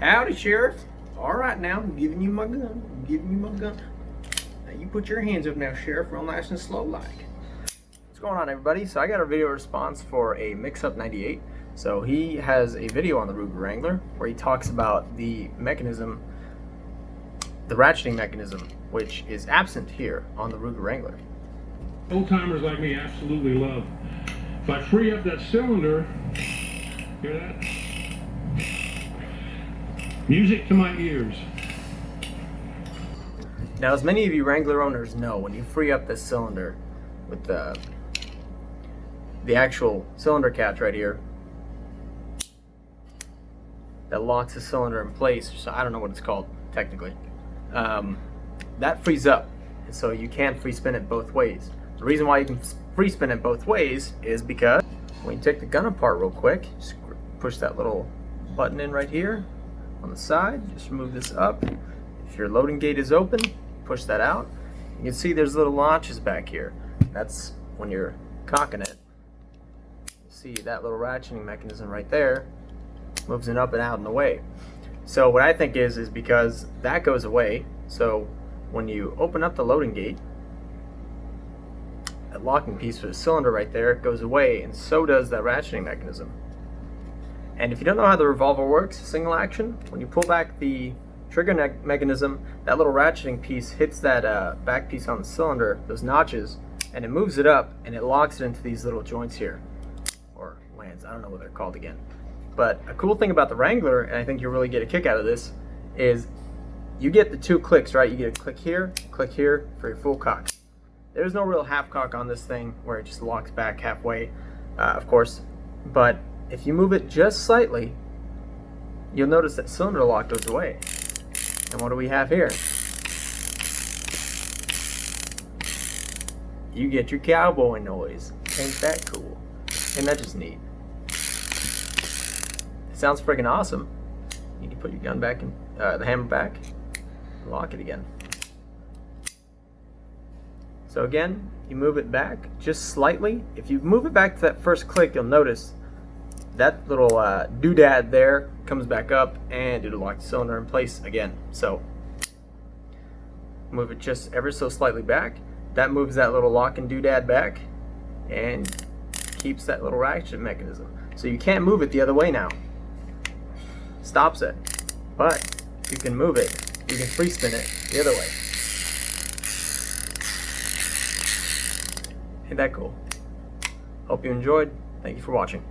Howdy, Sheriff. All right, now I'm giving you my gun. I'm giving you my gun. Now you put your hands up now, Sheriff, real nice and slow like. What's going on, everybody? So I got a video response for a Mixup98. So he has a video on the Wrangler where he talks about the mechanism, the ratcheting mechanism, which is absent here on the Wrangler. Old timers like me absolutely love. If I free up that cylinder, hear that? Music to my ears. Now, as many of you Wrangler owners know, when you free up this cylinder with the actual cylinder catch right here that locks the cylinder in place, so I don't know what it's called technically, that frees up, and so you can free spin it both ways. The reason why you can free spin it both ways is because when you take the gun apart real quick, just push that little button in right here on the side, just remove this up. If your loading gate is open, push that out. You can see there's little launches back here. That's when you're cocking it. You see that little ratcheting mechanism right there moves it up and out and away. So what I think is because that goes away, so when you open up the loading gate, that locking piece for the cylinder right there goes away, and so does that ratcheting mechanism. And if you don't know how the revolver works, single action, when you pull back the trigger mechanism, that little ratcheting piece hits that back piece on the cylinder, those notches, and it moves it up and it locks it into these little joints here, or lands, I don't know what they're called again. But a cool thing about the Wrangler, and I think you'll really get a kick out of this, is you get the two clicks, right? You get a click here for your full cock. There's no real half cock on this thing where it just locks back halfway, of course, but if you move it just slightly, you'll notice that cylinder lock goes away. And what do we have here? You get your cowboy noise. Ain't that cool? Isn't that just neat? It sounds freaking awesome. You can put your gun back in, the hammer back, and lock it again. So again, you move it back just slightly. If you move it back to that first click, you'll notice that little doodad there comes back up and it'll lock the cylinder in place again. So move it just ever so slightly back. That moves that little lock and doodad back and keeps that little ratchet mechanism. So you can't move it the other way now. Stops it. But you can move it. You can free spin it the other way. Ain't that cool? Hope you enjoyed. Thank you for watching.